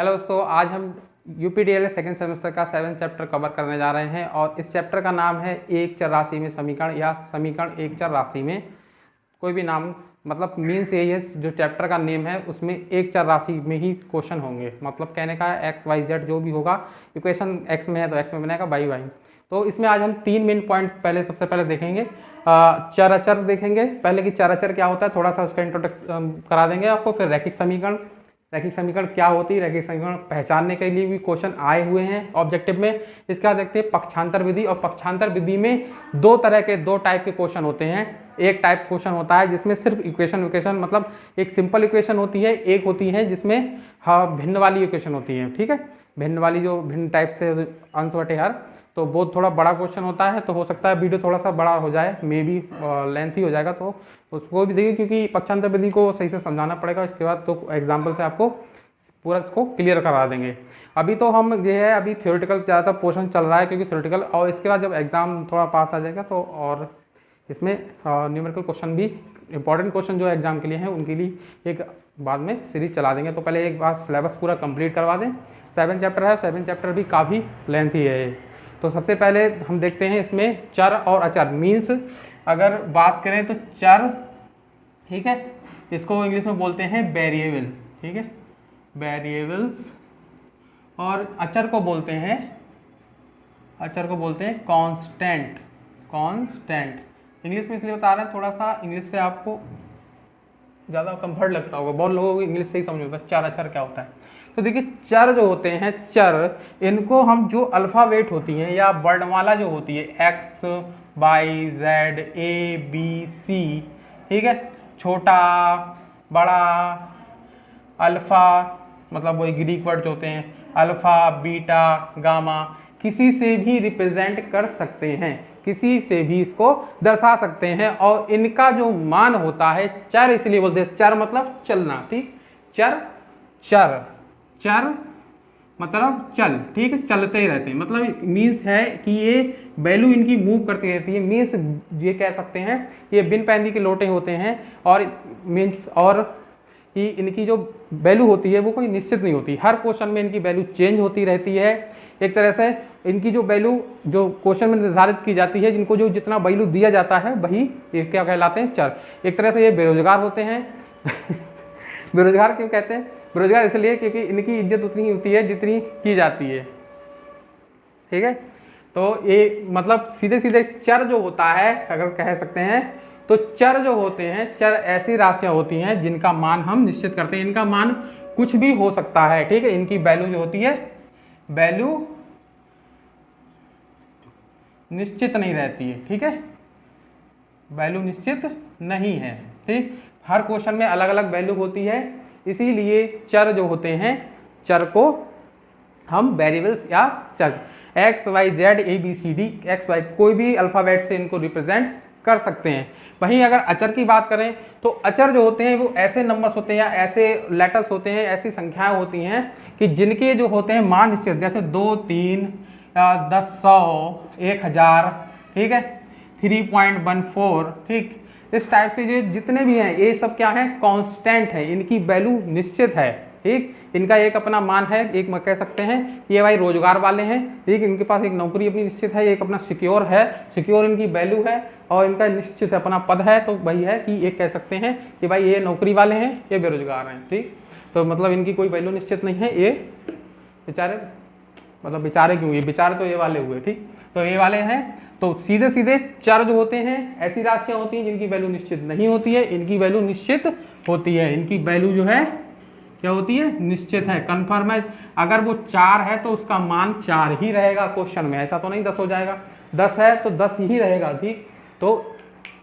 Hello दोस्तों, आज हम यूपीडीएलएस सेकेंड सेमेस्टर का 7 चैप्टर कवर करने जा रहे हैं और इस चैप्टर का नाम है एक चर राशि में समीकरण या समीकरण एक चर राशि में। कोई भी नाम मतलब मीन्स यही है, जो चैप्टर का नेम है उसमें एक चर राशि में ही क्वेश्चन होंगे। मतलब कहने का एक्स वाई जेड जो भी होगा, इक्वेशन एक्स में है तो एक्स में बनेगा, वाई वाई। तो इसमें आज हम 3 मेन पॉइंट सबसे पहले देखेंगे। चर अचर देखेंगे पहले कि चर अचर क्या होता है, थोड़ा सा उसका इंट्रोडक्शन करा देंगे आपको। फिर रैखिक समीकरण क्या होती है, रैखिक समीकरण पहचानने के लिए भी क्वेश्चन आए हुए हैं ऑब्जेक्टिव में। इसके बाद देखते हैं पक्षांतर विधि, और पक्षांतर विधि में दो टाइप के क्वेश्चन होते हैं। एक टाइप क्वेश्चन होता है जिसमें सिर्फ इक्वेशन मतलब एक सिंपल इक्वेशन होती है, एक होती है जिसमें भिन्न वाली इक्वेशन होती है। ठीक है, भिन्न वाली जो भिन्न टाइप से अंश बटे हर, तो वो थोड़ा बड़ा क्वेश्चन होता है। तो हो सकता है वीडियो थोड़ा सा बड़ा हो जाए, मे बी लेंथी हो जाएगा, तो उसको भी देखिए क्योंकि पक्षांतर विधि को सही से समझाना पड़ेगा। इसके बाद तो एग्जाम्पल से आपको पूरा इसको क्लियर करा देंगे। अभी तो हम ये है, अभी थ्योरेटिकल ज़्यादातर पोर्शन चल रहा है क्योंकि थ्योरेटिकल, और इसके बाद जब एग्जाम थोड़ा पास आ जाएगा तो और इसमें न्यूमेरिकल क्वेश्चन भी, इंपॉर्टेंट क्वेश्चन जो एग्जाम के लिए हैं उनके लिए एक बाद में सीरीज चला देंगे। तो पहले एक बार सिलेबस पूरा कंप्लीट करवा दें। 7 चैप्टर है, 7 चैप्टर भी काफ़ी लेंथी है। तो सबसे पहले हम देखते हैं इसमें चर और अचर। मीन्स अगर बात करें तो चर, ठीक है, इसको इंग्लिश में बोलते हैं वेरिएबल, ठीक है, वेरिएबल्स। और अचर को बोलते हैं कांस्टेंट। इंग्लिश में इसलिए बता रहे हैं, थोड़ा सा इंग्लिश से आपको ज़्यादा कंफर्ट लगता होगा, बहुत लोगों को इंग्लिश से ही समझ में आता है चर अचर क्या होता है। तो देखिए चर जो होते हैं, चर इनको हम जो अल्फ़ाबेट होती हैं या वर्णमाला जो होती है, X Y Z A B C, ठीक है, छोटा बड़ा, अल्फ़ा मतलब वही ग्रीक वर्ड होते हैं, अल्फ़ा बीटा गामा, किसी से भी रिप्रेजेंट कर सकते हैं, किसी से भी इसको दर्शा सकते हैं। और इनका जो मान होता है चर, इसलिए बोलते हैं चर मतलब चलना। ठीक, चर मतलब चल, ठीक है, चलते ही रहते हैं। मतलब मीन्स है कि ये वैल्यू इनकी मूव करती रहती है। मीन्स ये कह सकते हैं ये बिन पैंदी के लोटे होते हैं, और मीन्स और कि इनकी जो वैल्यू होती है वो कोई निश्चित नहीं होती। हर क्वेश्चन में इनकी वैल्यू चेंज होती रहती है। एक तरह से इनकी जो वैल्यू जो क्वेश्चन में निर्धारित की जाती है, जिनको जो जितना वैल्यू दिया जाता है वही ये क्या कहलाते हैं, चर। एक तरह से ये बेरोजगार होते हैं। बेरोजगार क्यों कहते हैं? बेरोजगार इसलिए क्योंकि इनकी इज्जत उतनी ही होती है जितनी की जाती है। ठीक है, तो ये मतलब सीधे सीधे चर जो होता है, अगर कह सकते हैं तो चर जो होते हैं, चर ऐसी राशियां होती हैं जिनका मान हम निश्चित करते हैं। इनका मान कुछ भी हो सकता है, ठीक है, इनकी वैल्यू जो होती है, वैल्यू निश्चित नहीं रहती है। ठीक है, वैल्यू निश्चित नहीं है। ठीक, हर क्वेश्चन में अलग अलग वैल्यू होती है, इसीलिए चर जो होते हैं, चर को हम वेरिएबल्स या चर X Y Z A B C D, X Y कोई भी अल्फाबेट से इनको रिप्रेजेंट कर सकते हैं। वहीं अगर अचर की बात करें तो अचर जो होते हैं वो ऐसे नंबर्स होते हैं या ऐसे लेटर्स होते हैं, ऐसी संख्याएं होती हैं कि जिनके जो होते हैं मान निश्चित, जैसे 2, 3, 10, 100, 1000, ठीक है, 3.14, ठीक, इस टाइप से जो जितने भी हैं ये सब क्या है, कांस्टेंट है, इनकी वैल्यू निश्चित है। ठीक, इनका एक अपना मान है। एक कह सकते हैं ये भाई रोजगार वाले हैं, ठीक, इनके पास एक नौकरी अपनी निश्चित है, एक अपना सिक्योर है, सिक्योर इनकी वैल्यू है, और इनका निश्चित अपना पद है। तो वही है कि एक कह सकते हैं कि भाई ये नौकरी वाले हैं, ये बेरोजगार हैं। ठीक, तो मतलब इनकी कोई वैल्यू निश्चित नहीं है। ये बेचारे, मतलब बेचारे क्यों, ये बेचारे तो ये वाले हुए, ठीक, तो ये वाले हैं। तो सीधे सीधे चर जो होते हैं ऐसी राशियां होती हैं जिनकी वैल्यू निश्चित नहीं होती है, इनकी वैल्यू निश्चित होती है। इनकी वैल्यू जो है क्या होती है, निश्चित है, कन्फर्म है। अगर वो 4 है तो उसका मान 4 ही रहेगा क्वेश्चन में, ऐसा तो नहीं 10 हो जाएगा। 10 है तो 10 ही रहेगा। ठीक, तो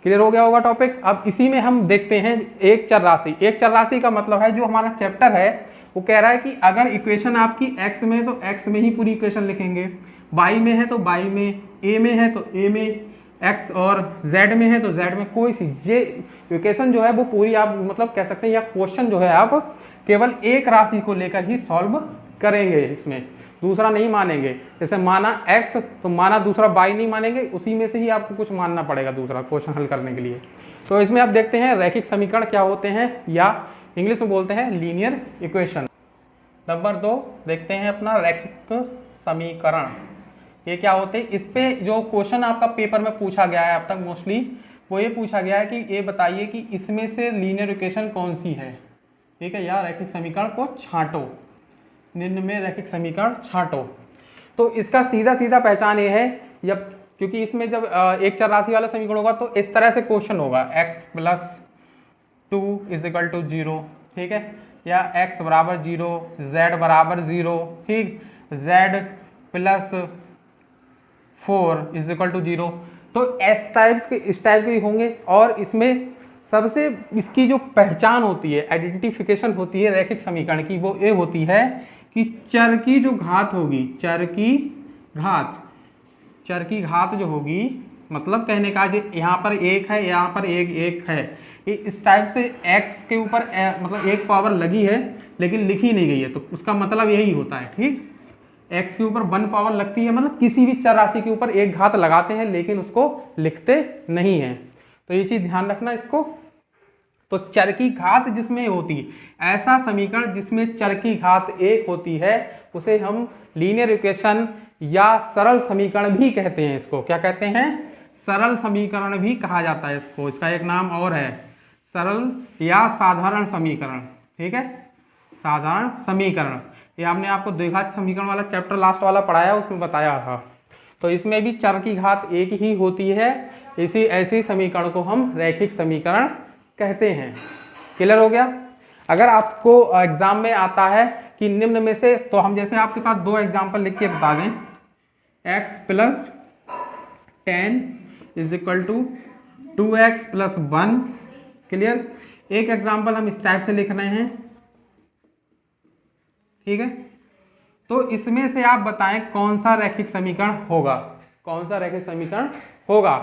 क्लियर हो गया होगा टॉपिक। अब इसी में हम देखते हैं एक चर राशि। एक चर राशि का मतलब है जो हमारा चैप्टर है वो कह रहा है कि अगर इक्वेशन आपकी एक्स में है तो एक्स में ही पूरी इक्वेशन लिखेंगे, वाई में है तो वाई में, ए में है तो ए में, एक्स और जेड में है तो जेड में, कोई सी जे इक्वेशन जो है वो पूरी आप मतलब कह सकते हैं, या क्वेश्चन जो है आप केवल एक राशि को लेकर ही सॉल्व करेंगे, इसमें दूसरा नहीं मानेंगे। जैसे माना x तो माना दूसरा y नहीं मानेंगे, उसी में से ही आपको कुछ मानना पड़ेगा दूसरा क्वेश्चन हल करने के लिए। तो इसमें आप देखते हैं रैखिक समीकरण क्या होते हैं, या इंग्लिश में बोलते हैं लीनियर इक्वेशन। नंबर 2 देखते हैं अपना रैखिक समीकरण। ये क्या होते हैं, इस पे जो क्वेश्चन आपका पेपर में पूछा गया है अब तक मोस्टली वो ये पूछा गया है कि ये बताइए कि इसमें से लीनियर इक्वेशन कौन सी है। ठीक है, या रैखिक समीकरण को छांटो, निम्न में रैखिक समीकरण छांटो। तो इसका सीधा सीधा पहचान ये है, जब क्योंकि इसमें जब एक चर राशि वाला समीकरण होगा तो इस तरह से क्वेश्चन होगा x + 2 = 0, ठीक है, या x = 0, z = 0, ठीक, z + 4 = 0। तो इस टाइप के होंगे। और इसमें सबसे इसकी जो पहचान होती है, आइडेंटिफिकेशन होती है रैखिक समीकरण की, वो ये होती है कि चर की जो घात होगी, चर की घात जो होगी, मतलब कहने का जो यहाँ पर एक है, यहाँ पर एक है, ये इस टाइप से x के ऊपर मतलब एक पावर लगी है लेकिन लिखी नहीं गई है, तो उसका मतलब यही होता है। ठीक, x के ऊपर 1 पावर लगती है, मतलब किसी भी चर राशि के ऊपर एक घात लगाते हैं लेकिन उसको लिखते नहीं हैं। तो ये चीज ध्यान रखना इसको। तो चर की घात जिसमें होती है, ऐसा समीकरण जिसमें चर की घात 1 होती है, उसे हम लीनियर इक्वेशन या सरल समीकरण भी कहते हैं। इसको क्या कहते हैं? सरल समीकरण भी कहा जाता है इसको। इसका एक नाम और है, सरल या साधारण समीकरण। ठीक है, साधारण समीकरण। ये आपने आपको द्विघात समीकरण वाला चैप्टर लास्ट वाला पढ़ाया, उसमें बताया था। तो इसमें भी चर की घात 1 ही होती है, ऐसी समीकरण को हम रैखिक समीकरण कहते हैं। क्लियर हो गया? अगर आपको एग्जाम में आता है कि निम्न में से, तो हम जैसे आपके पास 2 एग्जाम्पल लिख के बता दें, x + 10 = 2x + 1। क्लियर? एक एग्जाम्पल हम इस टाइप से लिख रहे हैं। ठीक है, तो इसमें से आप बताएं कौन सा रैखिक समीकरण होगा, कौन सा रैखिक समीकरण होगा।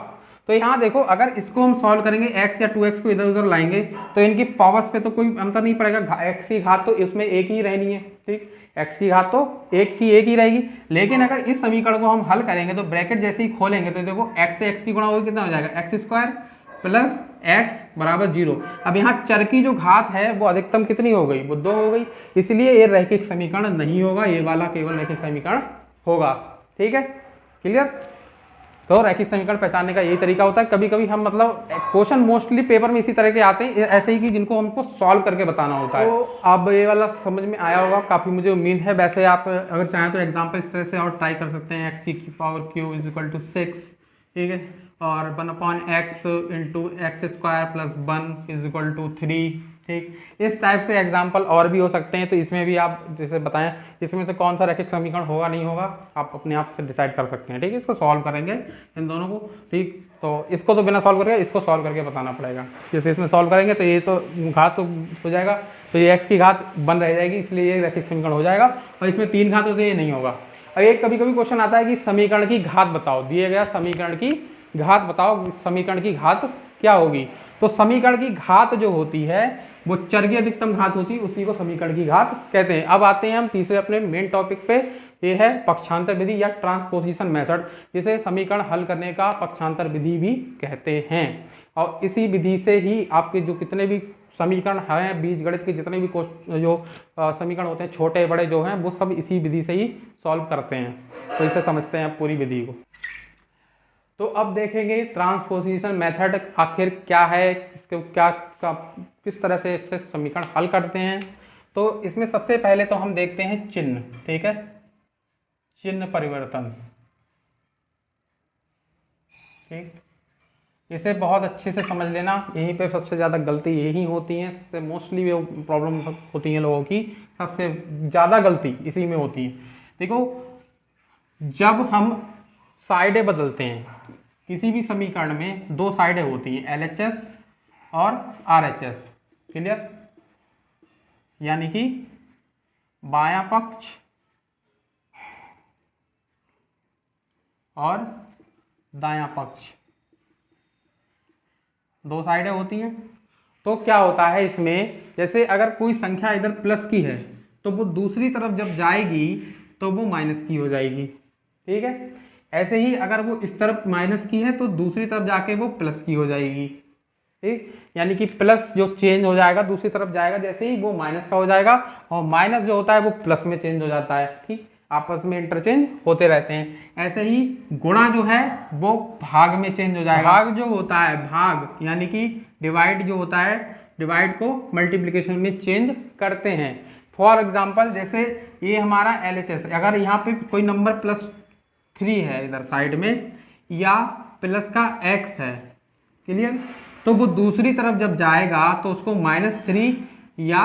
तो यहाँ देखो, अगर इसको हम सॉल्व करेंगे, x या 2x को इधर उधर लाएंगे तो इनकी पावर्स पे तो कोई अंतर नहीं पड़ेगा। x की घात तो इसमें एक ही रहनी है। ठीक, x की घात तो एक ही रहेगी। लेकिन अगर इस समीकरण को हम हल करेंगे तो ब्रैकेट जैसे ही खोलेंगे तो देखो x से x की गुणा होगी, कितना हो जाएगा? x² + x = 0। अब यहाँ चर की जो घात है वो अधिकतम कितनी हो गई? वो 2 हो गई। इसलिए ये रैखिक समीकरण नहीं होगा, ये वाला केवल रैखिक समीकरण होगा। ठीक है, क्लियर? तो रैखिक समीकरण पहचानने का यही तरीका होता है। कभी कभी हम मतलब क्वेश्चन मोस्टली पेपर में इसी तरह के आते हैं, ऐसे ही कि जिनको हमको सॉल्व करके बताना होता है। तो अब ये वाला समझ में आया होगा काफ़ी, मुझे उम्मीद है। वैसे आप अगर चाहें तो एग्जाम्पल इस तरह से और ट्राई कर सकते हैं। x³ = 6, ठीक है, और 1/x × x² + 1 = 3। ठीक, इस टाइप से एग्जाम्पल और भी हो सकते हैं। तो इसमें भी आप जैसे बताएं, इसमें से कौन सा रैखिक समीकरण होगा नहीं होगा, आप अपने आप से डिसाइड कर सकते हैं। ठीक है, इसको सॉल्व करेंगे इन दोनों को। ठीक, तो इसको तो बिना सॉल्व करके, इसको सॉल्व करके बताना पड़ेगा। जैसे इसमें सॉल्व करेंगे तो ये तो घात तो हो जाएगा, तो ये x की घात 1 रह जाएगी, इसलिए ये रैखिक समीकरण हो जाएगा। और इसमें 3 घात होते हैं, ये नहीं होगा। और एक कभी कभी क्वेश्चन आता है कि समीकरण की घात बताओ, दिए गया समीकरण की घात बताओ, समीकरण की घात क्या होगी। तो समीकरण की घात जो होती है वो चर की अधिकतम घात होती है, उसी को समीकरण की घात कहते हैं। अब आते हैं हम तीसरे अपने मेन टॉपिक पे, ये है पक्षांतर विधि या ट्रांसपोजिशन मेथड, जिसे समीकरण हल करने का पक्षांतर विधि भी कहते हैं। और इसी विधि से ही आपके जो कितने भी समीकरण हैं, बीजगणित के जितने भी जो समीकरण होते हैं, छोटे बड़े जो हैं, वो सब इसी विधि से ही सॉल्व करते हैं। तो इसे समझते हैं पूरी विधि को। तो अब देखेंगे ट्रांसपोजिशन मेथड आखिर क्या है, इसको किस तरह से इससे समीकरण हल करते हैं। तो इसमें सबसे पहले तो हम देखते हैं चिन्ह। ठीक है, चिन्ह परिवर्तन। ठीक, इसे बहुत अच्छे से समझ लेना, यहीं पे सबसे ज़्यादा गलती यही होती है, सबसे मोस्टली वो प्रॉब्लम होती है लोगों की, सबसे ज़्यादा गलती इसी में होती है। देखो, जब हम साइडें बदलते हैं किसी भी समीकरण में, 2 साइडें होती हैं, LHS और RHS। क्लियर? यानी कि बायां पक्ष और दायां पक्ष, 2 साइडें होती हैं। तो क्या होता है इसमें, जैसे अगर कोई संख्या इधर प्लस की है तो वो दूसरी तरफ जब जाएगी तो वो माइनस की हो जाएगी। ठीक है, ऐसे ही अगर वो इस तरफ माइनस की है तो दूसरी तरफ जाके वो प्लस की हो जाएगी। ठीक, यानी कि प्लस जो चेंज हो जाएगा दूसरी तरफ जाएगा जैसे ही वो माइनस का हो जाएगा, और माइनस जो होता है वो प्लस में चेंज हो जाता है। ठीक, आपस में इंटरचेंज होते रहते हैं। ऐसे ही गुणा जो है वो भाग में चेंज हो जाएगा। भाग जो होता है, भाग यानी कि डिवाइड जो होता है, डिवाइड को मल्टीप्लिकेशन में चेंज करते हैं। फॉर एग्जाम्पल जैसे ये हमारा LHS, अगर यहाँ पे कोई नंबर +3 है इधर साइड में, या प्लस का x है, क्लियर, तो वो दूसरी तरफ जब जाएगा तो उसको -3 या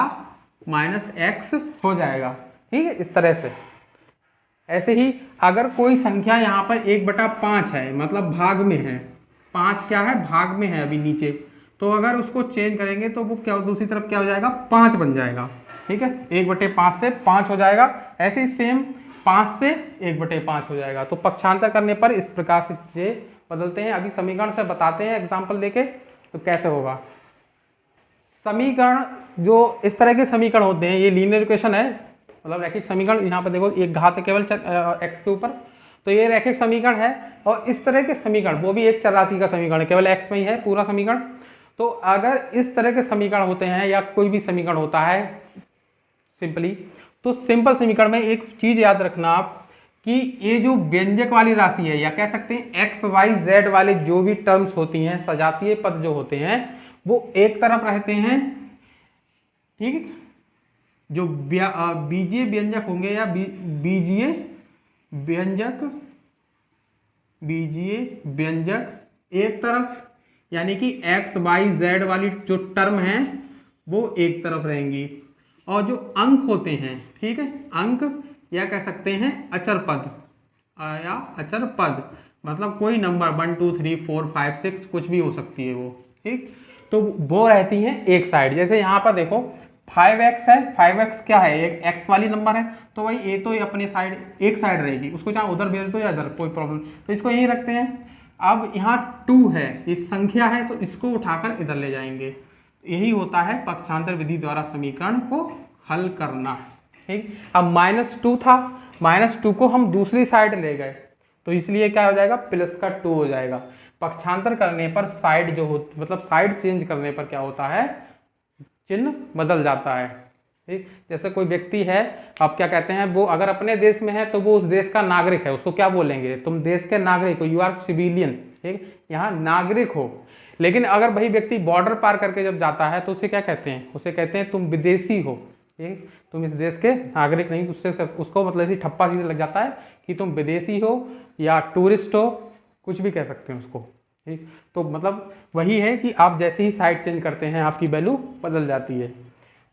-x हो जाएगा। ठीक है, इस तरह से। ऐसे ही अगर कोई संख्या यहाँ पर 1/5 है, मतलब भाग में है, 5 क्या है, भाग में है अभी नीचे, तो अगर उसको चेंज करेंगे तो वो क्या दूसरी तरफ क्या हो जाएगा, 5 बन जाएगा। ठीक है, 1/5 से 5 हो जाएगा। ऐसे ही सेम 5 से 1/5 हो जाएगा। तो पक्षांतर करने पर इस प्रकार से ये बदलते हैं। अभी समीकरण से बताते हैं एग्जाम्पल देके तो कैसे होगा। समीकरण जो इस तरह के समीकरण होते हैं, ये लीनियर इक्वेशन है, मतलब रैखिक समीकरण। यहाँ पर देखो एक घात है केवल x के ऊपर, तो ये रैखिक समीकरण है। और इस तरह के समीकरण, वो भी एक चर राशि का समीकरण है, केवल x में ही है पूरा समीकरण। तो अगर इस तरह के समीकरण होते हैं या कोई भी समीकरण होता है सिंपली, तो सिंपल समीकरण में एक चीज याद रखना आप कि ये जो व्यंजक वाली राशि है, या कह सकते हैं x y z वाले जो भी टर्म्स होती हैं, सजातीय पद जो होते हैं, वो एक तरफ रहते हैं। ठीक, जो बीजीय व्यंजक होंगे या बीजीय व्यंजक एक तरफ, यानी कि x y z वाली जो टर्म है वो एक तरफ रहेंगी। और जो अंक होते हैं, ठीक है, अंक या कह सकते हैं अचर पद, या अचर पद, मतलब कोई नंबर 1 2 3 4 5 6 कुछ भी हो सकती है वो। ठीक, तो वो रहती हैं एक साइड। जैसे यहाँ पर देखो 5x है, 5x क्या है, एक x वाली नंबर है, तो भाई ये तो अपने साइड एक साइड रहेगी, उसको चाहे उधर भेज दो या इधर, कोई प्रॉब्लम, तो इसको यहीं रखते हैं। अब यहाँ 2 है, ये संख्या है, तो इसको उठाकर इधर ले जाएंगे। यही होता है पक्षांतर विधि द्वारा समीकरण को हल करना। ठीक, अब -2 था, -2 को हम दूसरी साइड ले गए, तो इसलिए क्या हो जाएगा, +2 हो जाएगा। पक्षांतर करने पर साइड जो हो, मतलब साइड चेंज करने पर क्या होता है, चिन्ह बदल जाता है। ठीक, जैसे कोई व्यक्ति है, आप क्या कहते हैं, वो अगर अपने देश में है तो वो उस देश का नागरिक है, उसको क्या बोलेंगे, तुम देश के नागरिक हो, यू आर सिविलियन। ठीक, यहाँ नागरिक हो। लेकिन अगर वही व्यक्ति बॉर्डर पार करके जब जाता है तो उसे क्या कहते हैं, उसे कहते हैं तुम विदेशी हो। ठीक, तुम इस देश के नागरिक नहीं, उसको मतलब ऐसी ठप्पा सीधे लग जाता है कि तुम विदेशी हो या टूरिस्ट हो, कुछ भी कह सकते हैं उसको। ठीक, तो मतलब वही है कि आप जैसे ही साइड चेंज करते हैं आपकी वैल्यू बदल जाती है।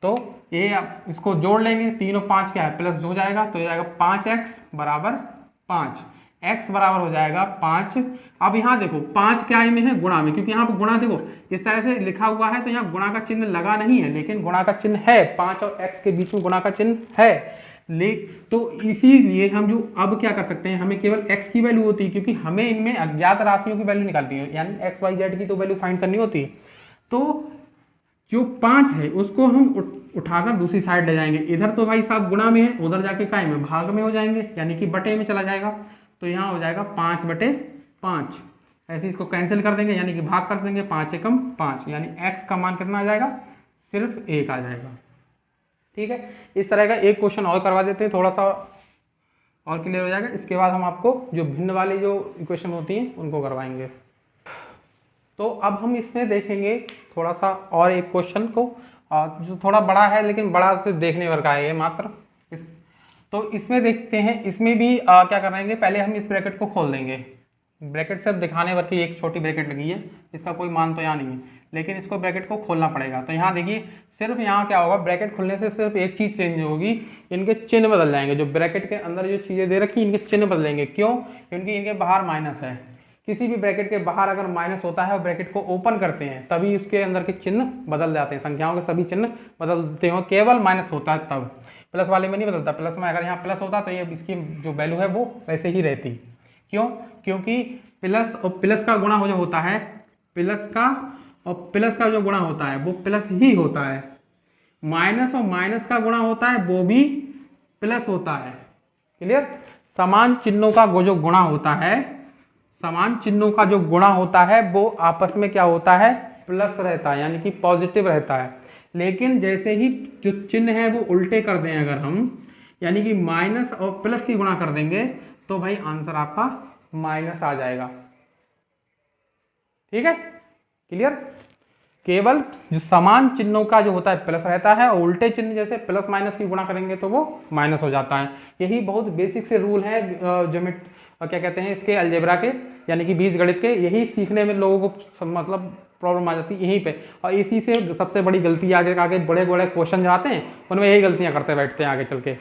तो ये आप इसको जोड़ लेंगे, 3 और 5 क्या है, +2 हो जाएगा, तो ये जाएगा 5x = 5, x बराबर हो जाएगा 5। अब यहाँ देखो 5 क्या में है, गुणा में, क्योंकि यहाँ पर गुणा देखो इस तरह से लिखा हुआ है, तो यहाँ गुणा का चिन्ह लगा नहीं है, लेकिन गुणा का चिन्ह है, 5 और x के बीच में गुणा का चिन्ह है। तो इसीलिए हम जो अब क्या कर सकते हैं, हमें केवल x की वैल्यू होती है, क्योंकि हमें इनमें अज्ञात राशियों की वैल्यू निकालती है, यानी x y z की तो वैल्यू फाइंड करनी होती है। तो जो 5 है उसको हम उठाकर दूसरी साइड ले जाएंगे। इधर तो भाई साहब गुणा में है, उधर जाके काय में, भाग में हो जाएंगे, यानी कि बटे में चला जाएगा, तो यहाँ हो जाएगा 5/5। ऐसे इसको कैंसिल कर देंगे, यानी कि भाग कर देंगे, 5 एकम 5, यानी x का मान कितना आ जाएगा, सिर्फ 1 आ जाएगा। ठीक है, इस तरह का एक क्वेश्चन और करवा देते हैं, थोड़ा सा और क्लियर हो जाएगा। इसके बाद हम आपको जो भिन्न वाली जो इक्वेशन होती हैं उनको करवाएंगे। तो अब हम इसमें देखेंगे थोड़ा सा और एक क्वेश्चन को, जो थोड़ा बड़ा है, लेकिन बड़ा से देखने भर का है ये मात्र। तो इसमें देखते हैं, इसमें भी क्या करेंगे, पहले हम इस ब्रैकेट को खोल देंगे। ब्रैकेट सिर्फ दिखाने भर की एक छोटी ब्रैकेट लगी है, इसका कोई मान तो यहाँ नहीं है, लेकिन इसको ब्रैकेट को खोलना पड़ेगा। तो यहाँ देखिए, सिर्फ यहाँ क्या होगा, ब्रैकेट खुलने से सिर्फ एक चीज़ चेंज होगी, इनके चिन्ह बदल जाएंगे। जो ब्रैकेट के अंदर जो चीज़ें दे रखी इनके चिन्ह बदलेंगे। क्यों? क्योंकि इनके बाहर माइनस है। किसी भी ब्रैकेट के बाहर अगर माइनस होता है और ब्रैकेट को ओपन करते हैं तभी उसके अंदर के चिन्ह बदल जाते हैं। संख्याओं के सभी चिन्ह बदलते हो, केवल माइनस होता है तब, प्लस वाले में नहीं बदलता। प्लस में अगर यहाँ प्लस होता तो ये इसकी जो वैल्यू है वो वैसे ही रहती। क्यों? क्योंकि प्लस और प्लस का गुणा हो जो होता है, प्लस का और प्लस का जो गुणा होता है वो प्लस ही होता है। माइनस और माइनस का गुणा होता है वो भी प्लस होता है। क्लियर? समान चिन्हों का जो गुणा होता है, समान चिन्हों का जो गुणा होता है वो आपस में क्या होता है, प्लस रहता है, यानी कि पॉजिटिव रहता है। लेकिन जैसे ही जो चिन्ह है वो उल्टे कर दें अगर हम, यानी कि माइनस और प्लस की गुणा कर देंगे, तो भाई आंसर आपका माइनस आ जाएगा। ठीक है, क्लियर। केवल जो समान चिन्हों का जो होता है प्लस रहता है, और उल्टे चिन्ह जैसे प्लस माइनस की गुणा करेंगे तो वो माइनस हो जाता है। यही बहुत बेसिक से रूल है क्या कहते हैं इसके, अलजेब्रा के, यानी कि बीजगणित के। यही सीखने में लोगों को मतलब प्रॉब्लम आ जाती है यहीं पे, और इसी से सबसे बड़ी गलती आगे आगे बड़े बड़े क्वेश्चन जो आते हैं उनमें यही गलतियां करते बैठते हैं आगे चल के।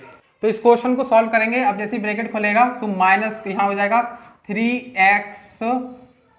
तो इस क्वेश्चन को सॉल्व करेंगे। अब जैसे ब्रैकेट खुलेगा तो माइनस यहाँ हो जाएगा 3x,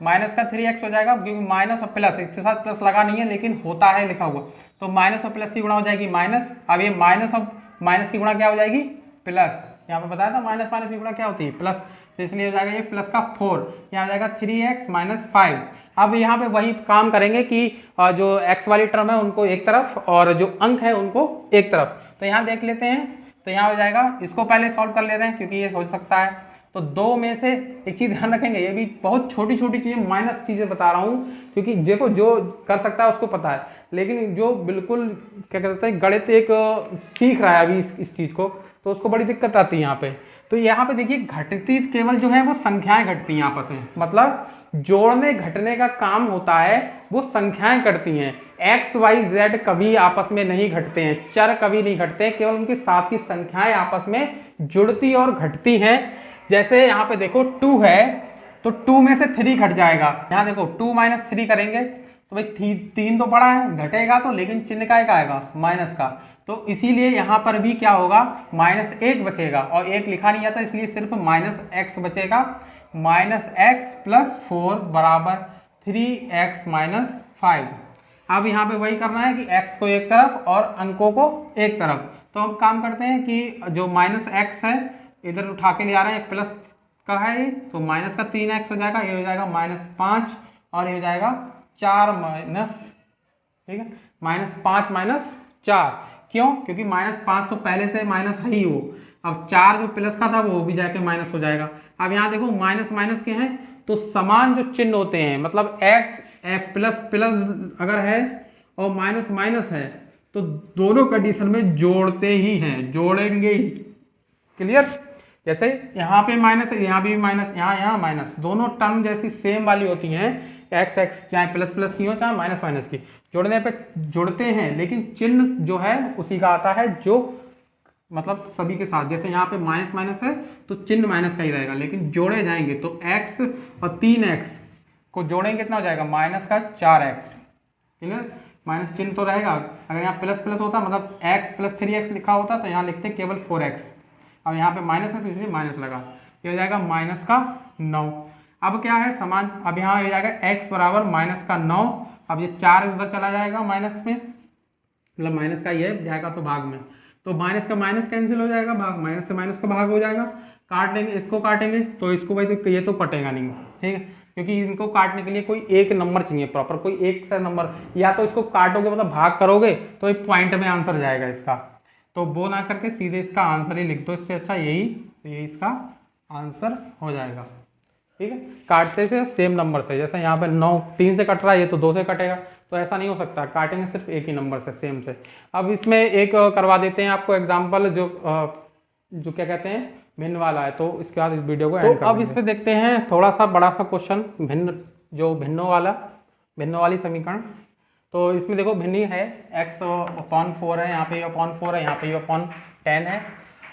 माइनस का 3x हो जाएगा, क्योंकि माइनस और प्लस इसके साथ प्लस लगा नहीं है लेकिन होता है लिखा हुआ, तो माइनस और प्लस की गुणा हो जाएगी माइनस। अब ये माइनस और माइनस की गुणा क्या हो जाएगी, प्लस। यहाँ पे बताया था माइनस माइनस की गुणा क्या होती है, प्लस, तो इसलिए हो जाएगा ये प्लस का 4, यहाँ हो जाएगा 3x माइनस 5। अब यहाँ पे वही काम करेंगे कि जो x वाली टर्म है उनको एक तरफ और जो अंक है उनको एक तरफ। तो यहाँ देख लेते हैं, तो यहाँ हो जाएगा, इसको पहले सॉल्व कर लेते हैं क्योंकि ये हो सकता है। तो दो में से एक चीज ध्यान रखेंगे, ये भी बहुत छोटी छोटी चीजें, माइनस चीजें बता रहा हूँ, क्योंकि देखो जो कर सकता है उसको पता है, लेकिन जो बिल्कुल क्या कहते हैं गणित एक सीख रहा है अभी इस चीज को, तो उसको बड़ी दिक्कत आती है यहाँ पे। तो यहाँ पे देखिए घटती केवल जो है वो संख्याएं घटती हैं आपस में, मतलब जोड़ने घटने का काम होता है, वो संख्याएं घटती हैं। एक्स वाई जेड कभी आपस में नहीं घटते हैं, चर कभी नहीं घटते हैं, केवल उनके साथ की संख्याएं आपस में जुड़ती और घटती हैं। जैसे यहाँ पे देखो 2 है तो 2 में से 3 घट जाएगा। यहाँ देखो 2 माइनस 3 करेंगे तो भाई 3 तो बड़ा है, घटेगा तो, लेकिन चिन्ह का एक आएगा माइनस का, तो इसीलिए यहाँ पर भी क्या होगा, -1 बचेगा, और 1 लिखा नहीं आता इसलिए सिर्फ -x बचेगा। -x प्लस 4 बराबर 3x माइनस 5। अब यहाँ पे वही करना है कि x को एक तरफ और अंकों को एक तरफ। तो हम काम करते हैं कि जो -x है इधर उठा के ले आ रहे हैं, एक प्लस का है ये, तो माइनस का 3x हो जाएगा, ये हो जाएगा -5, और ये हो जाएगा 4 माइनस, ठीक है, -5 माइनस 4। क्यों, क्योंकि -5 तो पहले से माइनस है ही वो, अब 4 जो प्लस का था वो भी जाके माइनस हो जाएगा। अब यहाँ देखो माइनस माइनस के हैं तो समान जो चिन्ह होते हैं, मतलब x प्लस प्लस अगर है और माइनस माइनस है तो दोनों कंडीशन में जोड़ते ही हैं, जोड़ेंगे ही। क्लियर। जैसे यहाँ पे माइनस है, यहाँ भी माइनस, यहाँ माइनस, दोनों टर्म जैसी सेम वाली होती हैं, एक्स एक्स चाहे प्लस प्लस की हो चाहे माइनस माइनस की, जोड़ने पे जुड़ते हैं, लेकिन चिन्ह जो है उसी का आता है जो मतलब सभी के साथ। जैसे यहाँ पे माइनस माइनस है तो चिन्ह माइनस का ही रहेगा, लेकिन जोड़े जाएंगे तो x और 3x को जोड़ेंगे कितना हो जाएगा, माइनस का 4x। क्लियर, माइनस चिन्ह तो रहेगा। अगर यहाँ प्लस प्लस होता मतलब x प्लस 3x लिखा होता तो यहाँ लिखते केवल 4x। अब यहाँ पे माइनस है तो इसलिए माइनस लगा, ये हो जाएगा माइनस का 9। अब क्या है समान, अब यहाँ हो जाएगा x बराबर माइनस का 9। अब ये 4 उधर चला जाएगा माइनस में, मतलब माइनस का ये जाएगा तो भाग में, तो माइनस का माइनस कैंसिल हो जाएगा, भाग माइनस से माइनस का भाग हो जाएगा। काट लेंगे, इसको काटेंगे तो इसको भाई तो ये तो कटेगा नहीं, ठीक है, क्योंकि इनको काटने के लिए कोई एक नंबर चाहिए प्रॉपर, कोई एक सा नंबर, या तो इसको काटोगे मतलब भाग करोगे तो एक पॉइंट में आंसर जाएगा इसका, तो वो ना करके सीधे इसका आंसर ही लिख दो, इससे अच्छा यही, तो यही इसका आंसर हो जाएगा। ठीक है, काटते थे सेम नंबर से, जैसे यहाँ पे 9 3 से कट रहा है, ये तो 2 से कटेगा, तो ऐसा नहीं हो सकता, काटेंगे सिर्फ एक ही नंबर से सेम से। अब इसमें एक करवा देते हैं आपको एग्जांपल, जो क्या कहते हैं भिन्न वाला है, तो इसके बाद इस वीडियो को एंड कर अब इसमें देखते हैं थोड़ा सा बड़ा सा क्वेश्चन, भिन्न वाली समीकरण। तो इसमें देखो भिन्न है, x/4 है, यहाँ पे अपॉन 4 है, यहाँ पे अपॉन 10 है,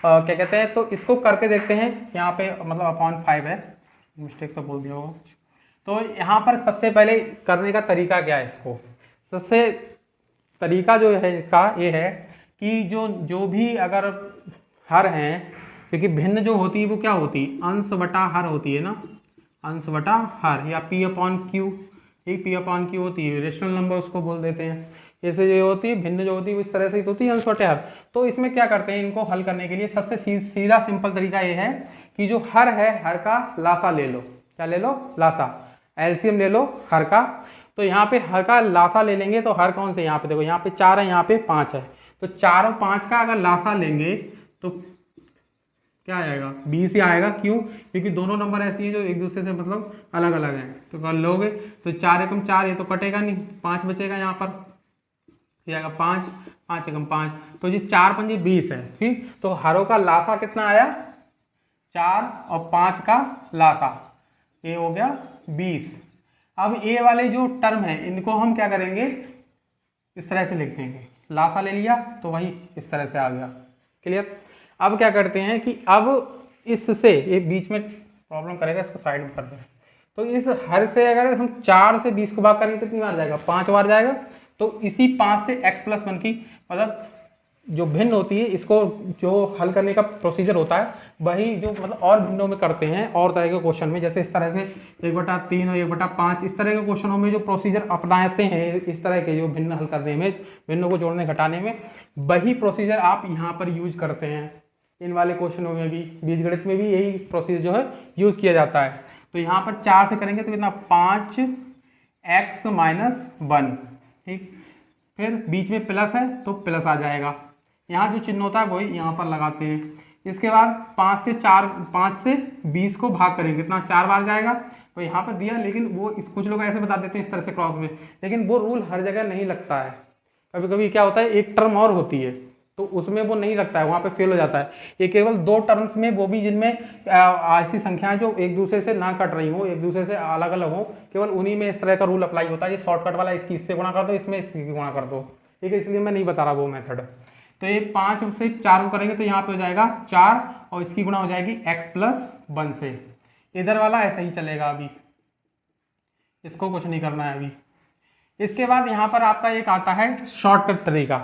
क्या कहते हैं, तो इसको करके देखते हैं। यहाँ पे मतलब अपॉन 5 है, मिस्टेक से बोल दिया होगा। तो यहाँ पर सबसे पहले करने का तरीका क्या है, इसको सबसे तरीका जो है इसका ये है कि जो भी अगर हर हैं, क्योंकि भिन्न जो होती है वो क्या होती है, अंश बटा हर होती है ना, अंश बटा हर, या p/q, ये p/q होती है, रेशनल नंबर उसको बोल देते हैं। जैसे ये होती है भिन्न जो होती है वो इस तरह से होती है, अंश बटे हर। तो इसमें क्या करते हैं, इनको हल करने के लिए सबसे सीधा सिंपल तरीका ये है कि जो हर है, हर का लासा ले लो। क्या ले लो, लासा, एलसीएम ले लो हर का। तो यहाँ पे हर का लासा ले लेंगे तो हर कौन से, यहाँ पे देखो, यहाँ पे 4 है, यहाँ पे 5 है, तो 4 और 5 का अगर लासा लेंगे तो क्या आएगा 20 ही आएगा। क्यों? क्योंकि दोनों नंबर ऐसी हैं जो एक दूसरे से मतलब अलग अलग हैं। तो कर लोगे तो 4 एकम 4, ये तो कटेगा नहीं, 5 बचेगा यहाँ पर, ये आएगा 5, 5 एकम 5, तो ये 4 पंजे 20 है। ठीक, तो हरों का लासा कितना आया 4 और 5 का लासा, ये हो गया 20। अब ए वाले जो टर्म है इनको हम क्या करेंगे, इस तरह से लिख देंगे, लासा ले लिया तो वही इस तरह से आ गया। क्लियर? अब क्या करते हैं कि अब इससे ये बीच में प्रॉब्लम करेगा, इसको साइड में कर दें। तो इस हर से अगर हम 4 से 20 को भाग करेंगे कितनी बार जाएगा, 5 बार जाएगा। तो इसी 5 से x+1 की मतलब जो भिन्न होती है, इसको जो हल करने का प्रोसीजर होता है वही जो मतलब और भिन्नों में करते हैं और तरह के क्वेश्चन में, जैसे इस तरह से 1/3 और 1/5 इस तरह के क्वेश्चनों में जो प्रोसीजर अपनाते हैं, इस तरह के जो भिन्न हल करने में, भिन्नों को जोड़ने घटाने में, वही प्रोसीजर आप यहाँ पर यूज करते हैं। इन वाले क्वेश्चनों में भी, बीजगणित में भी यही प्रोसीजर जो है यूज किया जाता है। तो यहाँ पर 4 से करेंगे तो कितना 5x-1, ठीक, फिर बीच में प्लस है तो प्लस आ जाएगा, यहाँ जो चिन्ह होता है वही यहाँ पर लगाते हैं। इसके बाद 5 से 20 को भाग करेंगे, कितना 4 बार जाएगा, तो यहाँ पर दिया, लेकिन वो कुछ लोग ऐसे बता देते हैं इस तरह से क्रॉस में, लेकिन वो रूल हर जगह नहीं लगता है। कभी कभी क्या होता है एक टर्म और होती है तो उसमें वो नहीं लगता है, वहाँ पे फेल हो जाता है। ये केवल 2 टर्म्स में, वो भी जिनमें ऐसी संख्याएं जो एक दूसरे से ना कट रही हो, एक दूसरे से अलग अलग हो, केवल उन्हीं में इस तरह का रूल अप्लाई होता है। ये शॉर्टकट वाला, इसकी इससे गुणा कर दो, इसमें इसकी गुणा कर दो, ठीक है, इसलिए मैं नहीं बता रहा वो मेथड। तो ये 5 से 4 को करेंगे तो यहाँ पे हो जाएगा 4 और इसकी गुणा हो जाएगी x+1 से। इधर वाला ऐसा ही चलेगा, अभी इसको कुछ नहीं करना है अभी। इसके बाद यहाँ पर आपका एक आता है शॉर्टकट तरीका।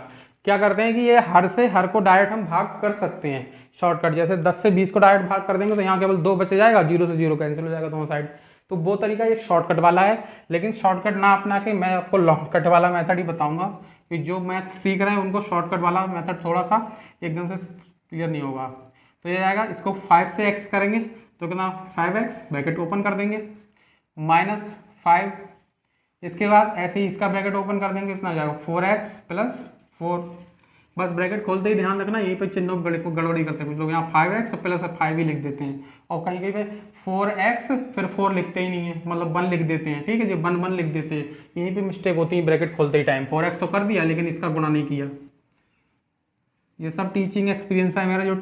क्या करते हैं कि ये हर से हर को डायरेक्ट हम भाग कर सकते हैं शॉर्टकट, जैसे 10 से 20 को डायरेक्ट भाग कर देंगे तो यहाँ केवल 2 बचे जाएगा, 0 से 0 कैंसिल हो जाएगा दोनों साइड। तो वो तरीका एक शॉर्टकट वाला है, लेकिन शॉर्टकट ना अपना के मैं आपको लॉन्ग कट वाला मेथड ही बताऊंगा, कि जो मैथ सीख रहे हैं उनको शॉर्टकट वाला मेथड थोड़ा सा एकदम से क्लियर नहीं होगा। तो ये आएगा, इसको 5 से x करेंगे तो कितना 5x, ब्रैकेट ओपन कर देंगे, -5, इसके बाद ऐसे ही इसका ब्रैकेट ओपन कर देंगे, कितना जाएगा 4x+4, बस ब्रैकेट खोलते ही ध्यान रखना यहीं पे चिन्हों को गड़बड़ी करते हैं कुछ लोग, यहाँ 5x प्लस 5 ही लिख देते हैं, और कहीं कहीं पे 4x फिर 4 लिखते ही नहीं है, मतलब 1 लिख देते हैं, ठीक है जी, 1 लिख देते हैं, यहीं पे मिस्टेक होती है ब्रैकेट खोलते ही टाइम। 4x तो कर दिया लेकिन इसका गुणा नहीं किया। ये सब टीचिंग एक्सपीरियंस है मेरा, जो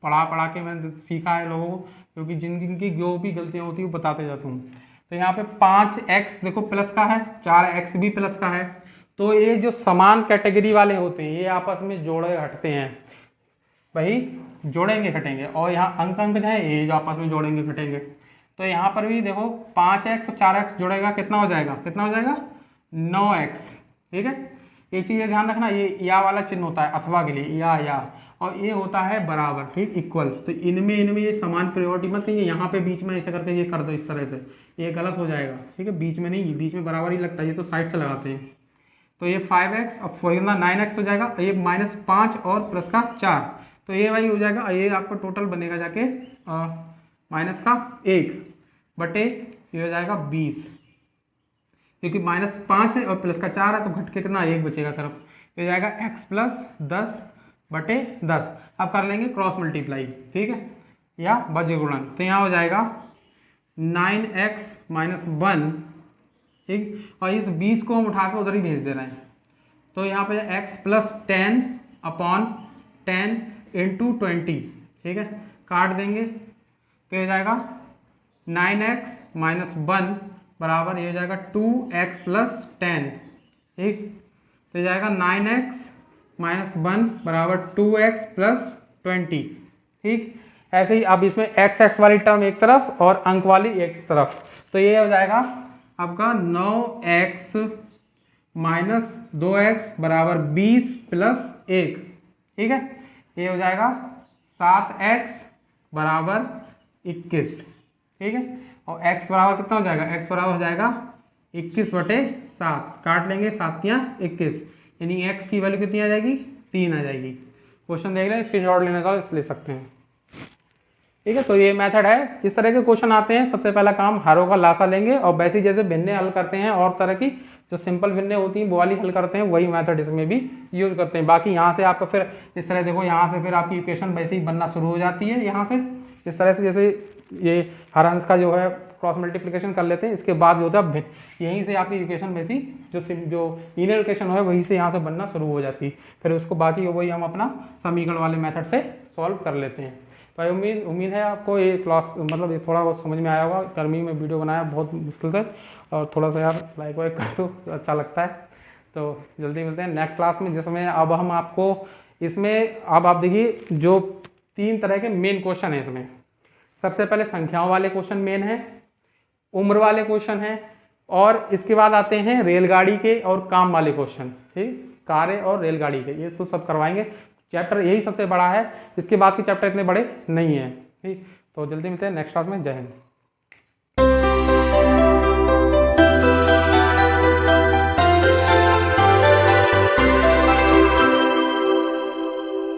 पढ़ा के मैंने सीखा है लोगों को, क्योंकि जिनकी जो भी गलतियाँ होती है वो बताते जाता हूँ। तो यहाँ पे 5x देखो प्लस का है, 4x भी प्लस का है, तो ये जो समान कैटेगरी वाले होते हैं ये आपस में जोड़े घटते हैं, वही जोड़ेंगे घटेंगे, और यहाँ अंक है ये जो आपस में जोड़ेंगे घटेंगे। तो यहाँ पर भी देखो 5x और 4x जोड़ेगा, कितना हो जाएगा 9x, ठीक है। एक चीज़ ध्यान रखना, ये या वाला चिन्ह होता है अथवा के लिए, या और ये होता है बराबर, ठीक, इक्वल। तो इनमें ये समान प्रायोरिटी मत नहीं है, यहाँ पे बीच में ऐसे करके ये कर दो इस तरह से, ये गलत हो जाएगा, ठीक है, बीच में नहीं, बीच में बराबर ही लगता है, ये तो साइड से लगाते हैं। तो ये 5x और 9x हो जाएगा, ये -5 और प्लस का 4, तो ये वही हो जाएगा, ये आपका टोटल बनेगा जाके -1 बटे ये हो जाएगा 20, क्योंकि -5 है और प्लस का 4 है तो घट के कितना 1 बचेगा सिर्फ, ये हो जाएगा x+10 बटे 10। अब कर लेंगे क्रॉस मल्टीप्लाई, ठीक है, या बज्र गुणन, तो यहाँ हो जाएगा 9x-1, ठीक, और इस 20 को हम उठा के उधर ही भेज दे रहे हैं, तो यहाँ पे x+10/10 × 20, ठीक है, काट देंगे तो ये हो जाएगा 9x-1 बराबर ये हो जाएगा 2x+10, ठीक, तो ये जाएगा 9x-1 बराबर 2x+20, ठीक। ऐसे ही अब इसमें x वाली टर्म एक तरफ और अंक वाली एक तरफ, तो ये हो जाएगा आपका 9x-2x बराबर 20 + 1, ठीक है, ये हो जाएगा 7x बराबर 21, ठीक है, और x बराबर कितना हो जाएगा, x बराबर हो जाएगा 21/7, काट लेंगे 7 या 21, यानी x की वैल्यू कितनी आ जाएगी 3 आ जाएगी। क्वेश्चन देख रहे हैं, स्क्रीनशॉट लेने का ले सकते हैं। ठीक है। तो ये मेथड है, इस तरह के क्वेश्चन आते हैं। सबसे पहला काम हारों का लासा लेंगे और वैसे जैसे भिन्ने हल करते हैं और तरह की जो सिंपल भिन्ने होती हैं वो वाली हल करते हैं, वही मेथड इसमें भी यूज करते हैं। बाकी यहाँ से आपका फिर इस तरह देखो, यहाँ से फिर आपकी इक्वेशन वैसे ही बनना शुरू हो जाती है। यहाँ से इस तरह से जैसे ये हर अंश का जो है क्रॉस मल्टीप्लिकेशन कर लेते हैं, इसके बाद जो होता है यहीं से आपकी इक्वेशन वैसी जो लीनियर इक्वेशन है वहीं से यहाँ से बनना शुरू हो जाती है। फिर उसको बाकी वही हम अपना समीकरण वाले मेथड से सॉल्व कर लेते हैं। तो उम्मीद है आपको ये क्लास मतलब ये थोड़ा बहुत समझ में आया होगा। गर्मी में वीडियो बनाया बहुत मुश्किल से, और थोड़ा सा यार लाइक वाइक कर दो तो अच्छा लगता है। तो जल्दी मिलते हैं नेक्स्ट क्लास में, जिसमें अब हम आपको इसमें अब आप देखिए जो 3 तरह के मेन क्वेश्चन है इसमें। सबसे पहले संख्याओं वाले क्वेश्चन मेन है, उम्र वाले क्वेश्चन हैं, और इसके बाद आते हैं रेलगाड़ी के और काम वाले क्वेश्चन। ठीक, कारें और रेलगाड़ी के, ये तो सब करवाएंगे। चैप्टर यही सबसे बड़ा है, इसके बाद के चैप्टर इतने बड़े नहीं हैं। ठीक, तो जल्दी मिलते हैं नेक्स्ट क्लास में। जय हिंद।